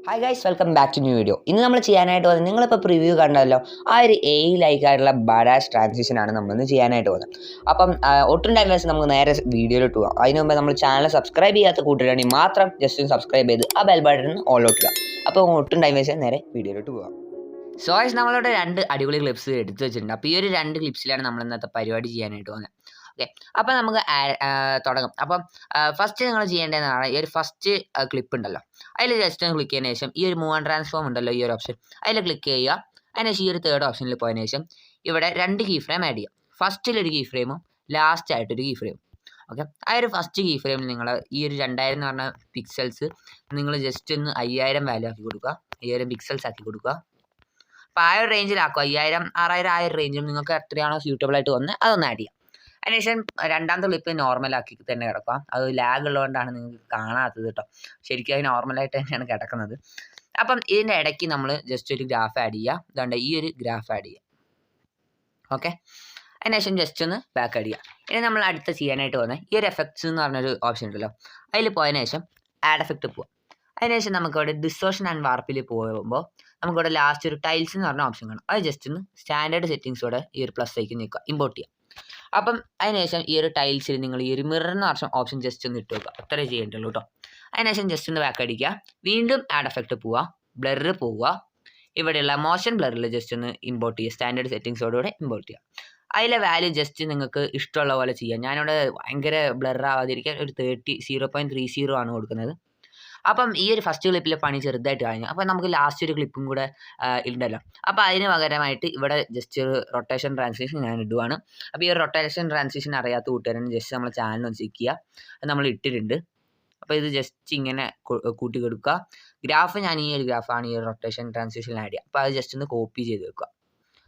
Hi guys, welcome back to new video. ഇന്ന് നമ്മൾ ചെയ്യാനായിട്ട് പോകുന്നത്, നിങ്ങളിപ്പോൾ പ്രിവ്യൂ കണ്ടല്ലോ, ആ ഒരു ലൈക്ക് ആയിട്ടുള്ള ബഡാഷ് ട്രാൻസിഷനാണ് നമ്മളിന്ന് ചെയ്യാനായിട്ട് പോകുന്നത്. അപ്പം ഒട്ടും ടൈം വേസ്റ്റ് നമുക്ക് നേരെ വീഡിയോയിലോട്ട് പോകാം. അതിന് മുമ്പ് നമ്മൾ ചാനൽ സബ്സ്ക്രൈബ് ചെയ്യാത്ത കൂട്ടുകാരാണെങ്കിൽ മാത്രം ജസ്റ്റ് ഒന്ന് സബ്സ്ക്രൈബ് ചെയ്ത് ആ ബെൽ ബട്ടൺ ഓളിലോട്ട് ഇടുക. അപ്പോൾ ഒട്ടും ടൈം വേസ്റ്റ് നേരെ വീഡിയോയിലോട്ട് പോകാം. സോ ഗൈസ്, നമ്മളിവിടെ 2 അടിപൊളി ക്ലിപ്സ് എടുത്ത് വെച്ചിട്ടുണ്ട്. അപ്പോൾ ഈ ഒരു 2 ക്ലിപ്സിലാണ് നമ്മൾ ഇന്നത്തെ പരിപാടി ചെയ്യാനായിട്ട് പോകുന്നത്. ഓക്കെ, അപ്പോൾ നമുക്ക് തുടങ്ങാം. അപ്പം ഫസ്റ്റ് നിങ്ങൾ ചെയ്യേണ്ടതെന്നാണ്, ഈ ഒരു ഫസ്റ്റ് ക്ലിപ്പ് ഉണ്ടല്ലോ, അതിൽ ജസ്റ്റ് ഒന്ന് ക്ലിക്ക് ചെയ്തതിന് ശേഷം ഈ ഒരു മൂവ് ആൻഡ് ട്രാൻസ്ഫോം ഉണ്ടല്ലോ, ഈ ഒരു ഓപ്ഷൻ അതിൽ ക്ലിക്ക് ചെയ്യുക. അതിനുശേഷം ഈ ഒരു തേർഡ് ഓപ്ഷനിൽ പോയതിനു ശേഷം ഇവിടെ 2 കീ ഫ്രെയിം ആഡ് ചെയ്യുക. ഫസ്റ്റിലൊരു കീ ഫ്രെയിമും ലാസ്റ്റ് ആയിട്ടൊരു കീ ഫ്രെയിമും. ഓക്കെ, ആ ഒരു ഫസ്റ്റ് കീ ഫ്രെയിമിൽ നിങ്ങൾ ഈ ഒരു 2000 എന്ന് പറഞ്ഞ പിക്സൽസ് നിങ്ങൾ ജസ്റ്റ് ഒന്ന് 5000 വാല്യൂ ആക്കി കൊടുക്കുക, 5000 പിക്സൽസ് ആക്കി കൊടുക്കുക. അപ്പോൾ ആ ഒരു റേഞ്ചിലാക്കുക, 5000, 6000, ആ ഒരു റേഞ്ചിലും നിങ്ങൾക്ക് എത്രയാണോ സ്യൂട്ടബിൾ ആയിട്ട് വന്നത് അതൊന്ന് ആഡ് ചെയ്യാം. അതിനുശേഷം രണ്ടാമത്തെ ക്ലിപ്പ് നോർമലാക്കി തന്നെ കിടക്കുക. അത് ലാഗ് ഉള്ളതുകൊണ്ടാണ് നിങ്ങൾക്ക് കാണാത്തത് കേട്ടോ. ശരിക്കും അത് നോർമലായിട്ട് തന്നെയാണ് കിടക്കുന്നത്. അപ്പം ഇതിൻ്റെ ഇടയ്ക്ക് നമ്മൾ ജസ്റ്റ് ഒരു ഗ്രാഫ് ആഡ് ചെയ്യുക. ഇതുകൊണ്ട് ഈ ഒരു ഗ്രാഫ് ആഡ് ചെയ്യുക. ഓക്കെ, അതിനുശേഷം ജസ്റ്റ് ഒന്ന് ബാക്ക് ആഡ് ചെയ്യുക. ഇനി നമ്മൾ അടുത്ത് ചെയ്യാനായിട്ട് പോകുന്നത് ഈ ഒരു എഫക്ട്സ് എന്ന് പറഞ്ഞൊരു ഓപ്ഷൻ ഉണ്ടല്ലോ, അതിൽ പോയതിനു ശേഷം ആഡ് എഫക്റ്റ് പോവുക. അതിനുശേഷം നമുക്കിവിടെ ഡിസ്റ്റോർഷൻ ആൻഡ് വാർപ്പിൽ പോകുമ്പോൾ നമുക്കിവിടെ ലാസ്റ്റ് ഒരു ടൈൽസ് എന്ന് പറഞ്ഞ ഓപ്ഷൻ കാണും. അത് ജസ്റ്റ് ഒന്ന് സ്റ്റാൻഡേർഡ് സെറ്റിങ്സോടെ ഈ ഒരു പ്ലസ് ഐക്കൺ നിൽക്കുക, ഇമ്പോർട്ട് ചെയ്യുക. അപ്പം അതിനുശേഷം ഈ ഒരു ടൈൽസിൽ നിങ്ങൾ ഈ ഒരു മിറർ എന്ന് പറഞ്ഞ ഓപ്ഷൻ ജസ്റ്റ് ഒന്ന് ഇട്ട് വെക്കുക. അത്രേ ചെയ്യേണ്ടുള്ളൂ കേട്ടോ. അതിനുശേഷം ജസ്റ്റ് ഒന്ന് ബാക്ക് അടിക്കുക. വീണ്ടും ആഡ് എഫക്റ്റ് പോവുക, ബ്ലറ് പോവുക. ഇവിടെയുള്ള മോഷൻ ബ്ലറിൽ ജസ്റ്റ് ഒന്ന് ഇമ്പോർട്ട് ചെയ്യുക, സ്റ്റാൻഡേർഡ് സെറ്റിങ്സോടുകൂടെ ഇമ്പോർട്ട് ചെയ്യുക. അതിലെ വാല്യൂ ജസ്റ്റ് നിങ്ങൾക്ക് ഇഷ്ടമുള്ള പോലെ ചെയ്യാം. ഞാനിവിടെ ഭയങ്കര ബ്ലർ ആവാതിരിക്കാൻ ഒരു 0.30 ആണ് കൊടുക്കുന്നത്. അപ്പം ഈ ഒരു ഫസ്റ്റ് ക്ലിപ്പിലെ പണി ചെറുതായിട്ട് കഴിഞ്ഞു. അപ്പം നമുക്ക് ലാസ്റ്റ് ഒരു ക്ലിപ്പും കൂടെ ഉണ്ടല്ലോ. അപ്പോൾ അതിന് പകരമായിട്ട് ഇവിടെ ജസ്റ്റ് ഒരു റൊട്ടേഷൻ ട്രാൻസിഷൻ ഞാൻ ഇടുവാണ്. അപ്പോൾ ഈ ഒരു റൊട്ടേഷൻ ട്രാൻസിഷൻ അറിയാത്ത കൂട്ടുകാരൻ ജസ്റ്റ് നമ്മളെ ചാനൽ ഒന്ന് ചെക്ക് ചെയ്യുക. അത് നമ്മൾ ഇട്ടിട്ടുണ്ട്. അപ്പോൾ ഇത് ജസ്റ്റ് ഇങ്ങനെ കൂട്ടി കൊടുക്കുക. ഗ്രാഫ് ഞാൻ ഈ ഒരു ഗ്രാഫാണ് ഈ ഒരു റൊട്ടേഷൻ ട്രാൻസിഷനിൽ ആഡ് ചെയ്യുക. അപ്പോൾ അത് ജസ്റ്റ് ഒന്ന് കോപ്പി ചെയ്ത് വെക്കുക.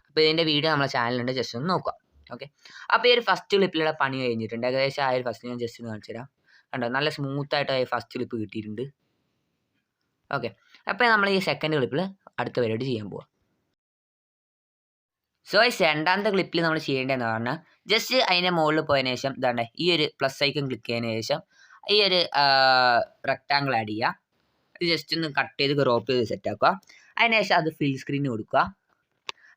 അപ്പോൾ ഇതിൻ്റെ വീഡിയോ നമ്മളെ ചാനലുണ്ട്, ജസ്റ്റ് ഒന്ന് നോക്കുക. ഓക്കെ, അപ്പോൾ ഈ ഒരു ഫസ്റ്റ് ക്ലിപ്പിലുള്ള പണി കഴിഞ്ഞിട്ടുണ്ട്. ഏകദേശം ആ ഒരു ഫസ്റ്റ് ഞാൻ ജസ്റ്റ് ഒന്ന് കാണിച്ചു തരാം. കണ്ടോ, നല്ല സ്മൂത്തായിട്ട് ഫസ്റ്റ് ക്ലിപ്പ് കിട്ടിയിട്ടുണ്ട്. ഓക്കെ, അപ്പോൾ നമ്മൾ ഈ സെക്കൻഡ് ക്ലിപ്പിൽ അടുത്ത പരിപാടി ചെയ്യാൻ പോവാം. സോ ഈ രണ്ടാമത്തെ ക്ലിപ്പിൽ നമ്മൾ ചെയ്യേണ്ടതെന്ന് പറഞ്ഞാൽ ജസ്റ്റ് അതിൻ്റെ മുകളിൽ പോയതിനു ശേഷം ഇതാണ്ട് ഈ ഒരു പ്ലസ് ഐക്കൺ ക്ലിക്ക് ചെയ്തതിന് ശേഷം ഈ ഒരു റെക്റ്റാങ്കിൾ ആഡ് ചെയ്യുക. ഇത് ജസ്റ്റ് ഒന്ന് കട്ട് ചെയ്ത് ക്രോപ്പ് ചെയ്ത് സെറ്റ് ആക്കുക. അതിനുശേഷം അത് ഫിൽ സ്ക്രീൻ കൊടുക്കുക.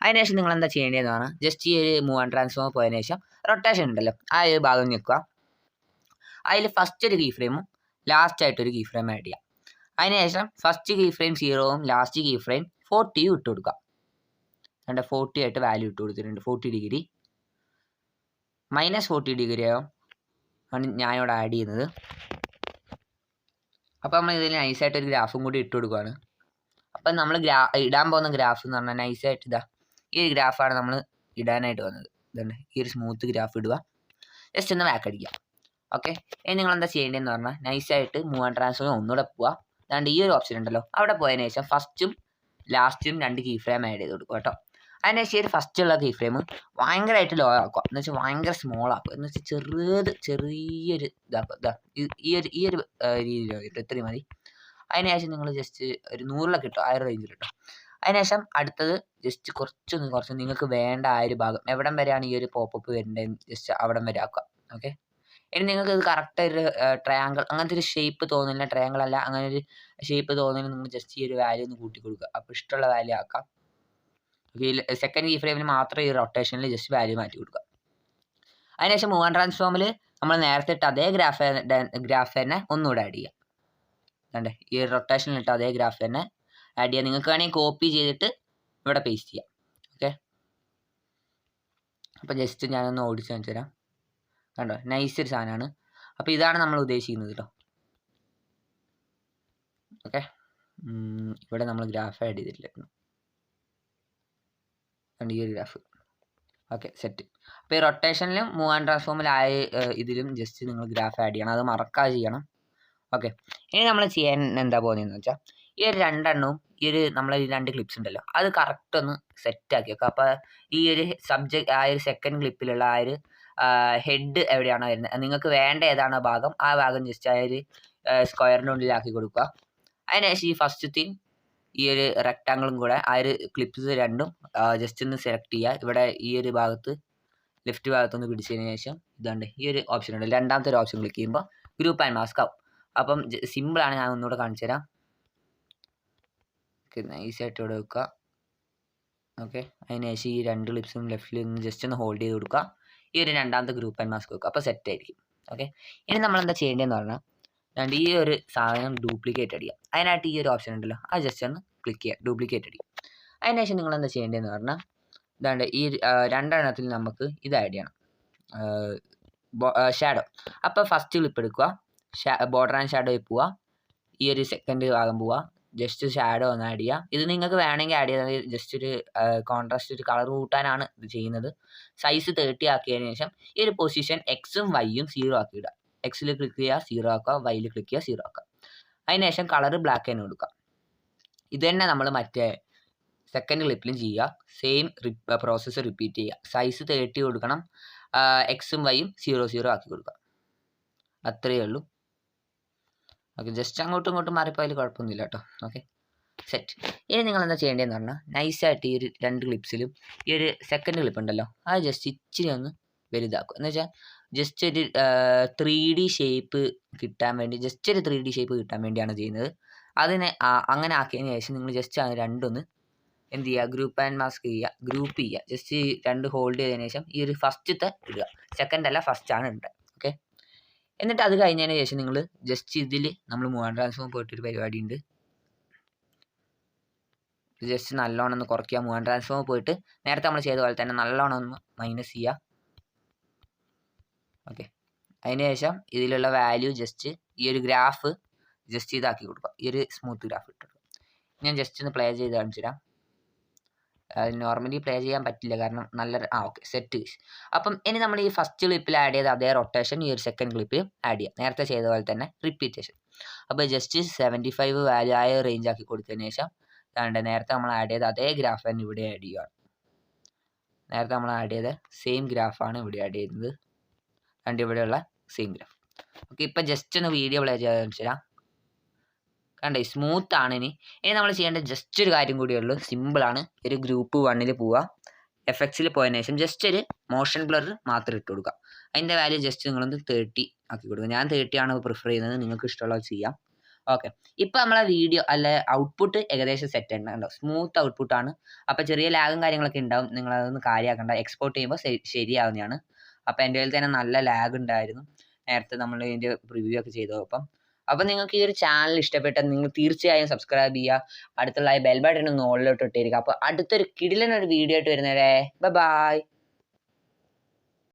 അതിനുശേഷം നിങ്ങൾ എന്താ ചെയ്യേണ്ടതെന്ന് പറഞ്ഞാൽ ജസ്റ്റ് ഈ ഒരു മൂവ് ആൻഡ് ട്രാൻസ്ഫോം പോയതിനു ശേഷം റൊട്ടേഷൻ ഉണ്ടല്ലോ, ആ ഒരു ഭാഗം നിൽക്കുക. അതിൽ ഫസ്റ്റ് ഒരു കീ ഫ്രെയിമും ലാസ്റ്റ് ആയിട്ടൊരു കീ ഫ്രെയിം ആഡ് ചെയ്യുക. അതിനുശേഷം ഫസ്റ്റ് കീ ഫ്രെയിം 0ഉം ലാസ്റ്റ് കീ ഫ്രെയിം 40ഉം ഇട്ട് കൊടുക്കുക. 40 ആയിട്ട് വാല്യൂ ഇട്ട് കൊടുത്തിട്ടുണ്ട്. 40 ഡിഗ്രി -40 ഡിഗ്രിയോ ആണ് ഞാനിവിടെ ആഡ് ചെയ്യുന്നത്. അപ്പോൾ നമ്മൾ ഇതിൽ നൈസായിട്ട് ഒരു ഗ്രാഫും കൂടി ഇട്ട് കൊടുക്കുകയാണ്. അപ്പം നമ്മൾ ഇടാൻ പോകുന്ന ഗ്രാഫ് എന്ന് പറഞ്ഞാൽ നൈസായിട്ട് ഇതാ ഈ ഒരു ഗ്രാഫാണ് നമ്മൾ ഇടാനായിട്ട് വന്നത്. ഇതുണ്ട്, ഈ ഒരു സ്മൂത്ത് ഗ്രാഫ് ഇടുക. ജസ്റ്റ് ഒന്ന് ബാക്ക് അടിക്കുക. ഓക്കെ, ഇനി നിങ്ങൾ എന്താ ചെയ്യേണ്ടതെന്ന് പറഞ്ഞാൽ നൈസായിട്ട് മൂവ് ആൻഡ് ട്രാൻസ്ഫോം ഒന്നുകൂടെ പോവുക. അതുകൊണ്ട് ഈ ഒരു ഓപ്ഷൻ ഉണ്ടല്ലോ, അവിടെ പോയതിനു ശേഷം ഫസ്റ്റും ലാസ്റ്റും 2 കീ ഫ്രെയിം ആഡ് ചെയ്ത് കൊടുക്കുക കേട്ടോ. അതിനുശേഷം ഒരു ഫസ്റ്റുള്ള കീ ഫ്രെയിം ഭയങ്കരമായിട്ട് ലോ ആക്കുക, എന്ന് വെച്ചാൽ ഭയങ്കര സ്മോൾ ആക്കുക, എന്ന് വെച്ചാൽ ചെറിയൊരു ഇതാക്കുക. ഈ ഒരു രീതിയിൽ ഇത്രയും മതി. അതിനുശേഷം നിങ്ങൾ ജസ്റ്റ് ഒരു 100 കിട്ടും, ആ ഒരു റേഞ്ചിൽ കിട്ടും. അതിനുശേഷം അടുത്തത് ജസ്റ്റ് കുറച്ച് നിങ്ങൾക്ക് വേണ്ട ആ ഒരു ഭാഗം എവിടം വരെയാണ് ഈ ഒരു പോപ്പപ്പ് വരേണ്ടത് ജസ്റ്റ് അവിടം വരെ ആക്കുക. ഓക്കെ, ഇനി നിങ്ങൾക്ക് ഇത് കറക്റ്റ് ഒരു ട്രയാങ്കിൾ അങ്ങനത്തെ ഒരു ഷേപ്പ് തോന്നില്ല, ട്രയാങ്കിൾ അല്ല, അങ്ങനെ ഒരു ഷേപ്പ് തോന്നില്ല, നിങ്ങൾ ജസ്റ്റ് ഈ ഒരു വാല്യൂ ഒന്ന് കൂട്ടി കൊടുക്കുക. അപ്പോൾ ഇഷ്ടമുള്ള വാല്യൂ ആക്കാം. സെക്കൻഡ് കീ ഫ്രെയിമിൽ മാത്രം ഈ റൊട്ടേഷനിൽ ജസ്റ്റ് വാല്യൂ മാറ്റി കൊടുക്കുക. അതിനുശേഷം മൂവ് ആൻഡ് ട്രാൻസ്ഫോമിൽ നമ്മൾ നേരത്തെ ഇട്ട അതേ ഗ്രാഫ് തന്നെ ഒന്നുകൂടെ ആഡ് ചെയ്യുക. അതെ, ഈ റൊട്ടേഷനിൽ ഇട്ട അതേ ഗ്രാഫ് തന്നെ ആഡ് ചെയ്യുക. നിങ്ങൾക്ക് വേണമെങ്കിൽ കോപ്പി ചെയ്തിട്ട് ഇവിടെ പേസ്റ്റ് ചെയ്യാം. ഓക്കെ, അപ്പോൾ ജസ്റ്റ് ഞാനൊന്ന് ഓടിച്ച് കാണിച്ചു തരാം. കണ്ടോ, നൈസ് ഒരു സാധനമാണ്. അപ്പോൾ ഇതാണ് നമ്മൾ ഉദ്ദേശിക്കുന്നത് കേട്ടോ. ഓക്കെ, ഇവിടെ നമ്മൾ ഗ്രാഫ് ആഡ് ചെയ്തിട്ടില്ലായിരുന്നു. ഈ ഒരു ഗ്രാഫ്. Okay, set. അപ്പോൾ ഈ റൊട്ടേഷനിലും മൂവ് ആൻഡ് ട്രാൻസ്ഫോമിലായ ഇതിലും ജസ്റ്റ് നിങ്ങൾ ഗ്രാഫ് ആഡ് ചെയ്യണം, അത് മറക്കാതെ ചെയ്യണം. ഓക്കെ, ഇനി നമ്മൾ ചെയ്യാൻ എന്താ പോകുന്നതെന്ന് വെച്ചാൽ ഈ ഒരു 2 എണ്ണവും ഈ ഒരു നമ്മളെ ഈ 2 ക്ലിപ്സ് ഉണ്ടല്ലോ അത് കറക്റ്റ് ഒന്ന് സെറ്റാക്കി വെക്കുക. അപ്പോൾ ഈ ഒരു സബ്ജക്റ്റ് ആ ഒരു സെക്കൻഡ് ക്ലിപ്പിലുള്ള ആ ഒരു ഹെഡ് എവിടെയാണോ വരുന്നത്, നിങ്ങൾക്ക് വേണ്ട ഏതാണോ ഭാഗം, ആ ഭാഗം ജസ്റ്റ് ആ ഒരു സ്ക്വയറിൻ്റെ ഉള്ളിലാക്കി കൊടുക്കുക. അതിനുശേഷം ഈ ഫസ്റ്റത്തെയും ഈ ഒരു റെക്റ്റാങ്കിളും കൂടെ ആ ഒരു ക്ലിപ്സ് രണ്ടും ജസ്റ്റ് ഒന്ന് സെലക്ട് ചെയ്യുക. ഇവിടെ ഈ ഒരു ഭാഗത്ത് ലെഫ്റ്റ് ഭാഗത്തൊന്ന് പിടിച്ചതിന് ശേഷം ഇതുണ്ട് ഈ ഒരു ഓപ്ഷൻ ഉണ്ട്, രണ്ടാമത്തെ ഒരു ഓപ്ഷൻ ക്ലിക്ക് ചെയ്യുമ്പോൾ ഗ്രൂപ്പ് ആൻഡ് മാസ്ക് ആവും. അപ്പം സിമ്പിളാണ്, ഞാൻ ഒന്നുകൂടെ കാണിച്ചു തരാം. ഓക്കെ, നൈസായിട്ട് ഇവിടെ വെക്കുക. ഓക്കെ, അതിനുശേഷം ഈ 2 ലിപ്സും ലെഫ്റ്റിൽ നിന്ന് ജസ്റ്റ് ഒന്ന് ഹോൾഡ് ചെയ്ത് കൊടുക്കുക. ഈ ഒരു രണ്ടാമത്തെ ഗ്രൂപ്പ് ആൻഡ് മാസ്ക് വെക്കുക. അപ്പോൾ സെറ്റ് ആയിരിക്കും. ഓക്കെ, ഇനി നമ്മളെന്താ ചെയ്യേണ്ടതെന്ന് പറഞ്ഞാൽ ഈ ഒരു സാധനം ഡ്യൂപ്ലിക്കേറ്റ് അടിക്കുക. അതിനായിട്ട് ഈ ഒരു ഓപ്ഷൻ ഉണ്ടല്ലോ, അത് ജസ്റ്റ് ഒന്ന് ക്ലിക്ക് ചെയ്യുക, ഡ്യൂപ്ലിക്കേറ്റ് അടിക്കുക. അതിനുശേഷം നിങ്ങളെന്താ ചെയ്യേണ്ടതെന്ന് പറഞ്ഞാൽ ഈ 2 എണ്ണത്തിൽ നമുക്ക് ഇത് ആഡ് ചെയ്യണം, ഷാഡോ. അപ്പോൾ ഫസ്റ്റ് ക്ലിപ്പ് എടുക്കുക, ബോർഡർ ആൻഡ് ഷാഡോയിൽ പോവുക, ഈ ഒരു സെക്കൻഡ് ഭാഗം പോവുക, ജസ്റ്റ് ഷാഡോ ഒന്ന് ആഡ് ചെയ്യുക. ഇത് നിങ്ങൾക്ക് വേണമെങ്കിൽ ആഡ് ചെയ്താൽ ജസ്റ്റ് ഒരു കോൺട്രാസ്റ്റ്, ഒരു കളർ കൂട്ടാനാണ് ഇത് ചെയ്യുന്നത്. സൈസ് 30 ആക്കിയതിന് ശേഷം ഈ ഒരു പൊസിഷൻ എക്സും വൈയും 0 ആക്കി ഇടുക. എക്സിൽ ക്ലിക്ക് ചെയ്യുക, 0 ആക്കുക, വൈയിൽ ക്ലിക്ക് ചെയ്യുക, 0 ആക്കുക. അതിനുശേഷം കളർ ബ്ലാക്ക് തന്നെ കൊടുക്കുക. ഇത് തന്നെ നമ്മൾ മറ്റേ സെക്കൻഡ് ക്ലിപ്പിലും ചെയ്യുക. സെയിം പ്രോസസ്സ് റിപ്പീറ്റ് ചെയ്യുക. സൈസ് 30 കൊടുക്കണം, എക്സും വൈയും 0 ആക്കി കൊടുക്കുക. അത്രയേ ഉള്ളൂ. ഓക്കെ, ജസ്റ്റ് അങ്ങോട്ടും ഇങ്ങോട്ടും മാറിപ്പോയാൽ കുഴപ്പമൊന്നുമില്ല കേട്ടോ. Okay, set. ഇനി നിങ്ങൾ എന്താ ചെയ്യേണ്ടതെന്ന് പറഞ്ഞാൽ നൈസായിട്ട് ഈ ഒരു 2 ക്ലിപ്സിലും ഈ ഒരു സെക്കൻഡ് ക്ലിപ്പ് ഉണ്ടല്ലോ, അത് ജസ്റ്റ് ഇച്ചിരി ഒന്ന് വലുതാക്കും. എന്ന് വെച്ചാൽ ജസ്റ്റ് ഒരു 3D ഷേപ്പ് കിട്ടാൻ വേണ്ടി, ജസ്റ്റ് ഒരു 3D ഷേപ്പ് കിട്ടാൻ വേണ്ടിയാണ് ചെയ്യുന്നത്. അതിനെ അങ്ങനെ ആക്കിയതിന് ശേഷം നിങ്ങൾ ജസ്റ്റ് അത് രണ്ടൊന്ന് എന്ത് ചെയ്യുക, ഗ്രൂപ്പ് ആൻഡ് മാസ്ക് ചെയ്യുക, ഗ്രൂപ്പ് ചെയ്യുക. ജസ്റ്റ് 2 ഹോൾഡ് ചെയ്തതിന് ശേഷം ഈ ഒരു ഫസ്റ്റത്തെ ഇടുക. സെക്കൻഡ് അല്ല, ഫസ്റ്റ് ആണ് ഇടുക. ഓക്കെ, എന്നിട്ട് അത് കഴിഞ്ഞതിന് ശേഷം നിങ്ങൾ ജസ്റ്റ് ഇതിൽ നമ്മൾ മൂവാൻ ട്രാൻസ്ഫോം പോയിട്ടൊരു പരിപാടി ഉണ്ട്. ജസ്റ്റ് നല്ലോണം ഒന്ന് കുറയ്ക്കുക. മൂവാൻ ട്രാൻസ്ഫോം പോയിട്ട് നേരത്തെ നമ്മൾ ചെയ്ത പോലെ തന്നെ നല്ലോണം ഒന്ന് മൈനസ് ചെയ്യുക. ഓക്കെ, അതിന് ശേഷം ഇതിലുള്ള വാല്യൂ ജസ്റ്റ് ഈ ഒരു ഗ്രാഫ് ജസ്റ്റ് ഇതാക്കി കൊടുക്കുക. ഈ ഒരു സ്മൂത്ത് ഗ്രാഫ് ഇട്ടു. ഞാൻ ജസ്റ്റ് ഒന്ന് പ്ലേ ചെയ്ത് കാണിച്ചു തരാം. നോർമലി പ്ലേ ചെയ്യാൻ പറ്റില്ല കാരണം നല്ല ഓക്കെ, സെറ്റ്. അപ്പം ഇനി നമ്മൾ ഈ ഫസ്റ്റ് ക്ലിപ്പിൽ ആഡ് ചെയ്ത അതേ റൊട്ടേഷൻ ഈ ഒരു സെക്കൻഡ് ക്ലിപ്പിൽ ആഡ് ചെയ്യാം. നേരത്തെ ചെയ്ത പോലെ തന്നെ റിപ്പീറ്റേഷൻ. അപ്പോൾ ജസ്റ്റ് 75 വാല്യൂ ആയ റേഞ്ച് ആക്കി കൊടുത്തതിന് ശേഷം നേരത്തെ നമ്മൾ ആഡ് ചെയ്ത അതേ ഗ്രാഫ് തന്നെ ഇവിടെ ആഡ് ചെയ്യുകയാണ്. നേരത്തെ നമ്മൾ ആഡ് ചെയ്ത സെയിം ഗ്രാഫാണ് ഇവിടെ ആഡ് ചെയ്യുന്നത്. ഇവിടെയുള്ള സെയിം ഗ്രാഫ്. ഓക്കെ, ഇപ്പം ജസ്റ്റ് ഒന്ന് വീഡിയോ പ്ലേ ചെയ്ത് കാണിച്ചു തരാം. കണ്ടേ, സ്മൂത്ത് ആണ്. ഇനി നമ്മൾ ചെയ്യേണ്ട ജസ്റ്റ് ഒരു കാര്യം കൂടിയേ ഉള്ളൂ. സിമ്പിളാണ്. ഒരു ഗ്രൂപ്പ് 1 പോവുക, എഫക്ട്സിൽ പോയതിനു ശേഷം ജസ്റ്റ് ഒരു മോഷൻ ബ്ലർ മാത്രം ഇട്ട് കൊടുക്കുക. അതിൻ്റെ വാല്യൂ ജസ്റ്റ് നിങ്ങളൊന്ന് 30 ആക്കി കൊടുക്കുക. ഞാൻ 30 ആണ് പ്രിഫർ ചെയ്യുന്നത്, നിങ്ങൾക്ക് ഇഷ്ടമുള്ളത് ചെയ്യാം. ഓക്കെ, ഇപ്പം നമ്മളെ വീഡിയോ അല്ലെ ഔട്ട്പുട്ട് ഏകദേശം സെറ്റ് ഉണ്ടോ, സ്മൂത്ത് ഔട്ട്പുട്ടാണ്. അപ്പോൾ ചെറിയ ലാഗും കാര്യങ്ങളൊക്കെ ഉണ്ടാവും, നിങ്ങളതൊന്ന് കാര്യമാക്കണ്ട. എക്സ്പോർട്ട് ചെയ്യുമ്പോൾ ശരിയാവുന്നതാണ്. അപ്പോൾ എൻ്റെ കയ്യിൽ തന്നെ നല്ല ലാഗ് ഉണ്ടായിരുന്നു നേരത്തെ നമ്മൾ ഇതിൻ്റെ റിവ്യൂ ഒക്കെ ചെയ്തു. അപ്പം നിങ്ങൾക്ക് ഈ ഒരു ചാനൽ ഇഷ്ടപ്പെട്ടാൽ നിങ്ങൾ തീർച്ചയായും സബ്സ്ക്രൈബ് ചെയ്യുക. അടുത്തുള്ള ബെൽ ബട്ടൺ ഒന്ന് ഓളിലോട്ട് ഇട്ടിരിക്കുക. അപ്പോൾ അടുത്തൊരു കിടിലനൊരു വീഡിയോ ആയിട്ട് വരുന്നവരെ ബൈ.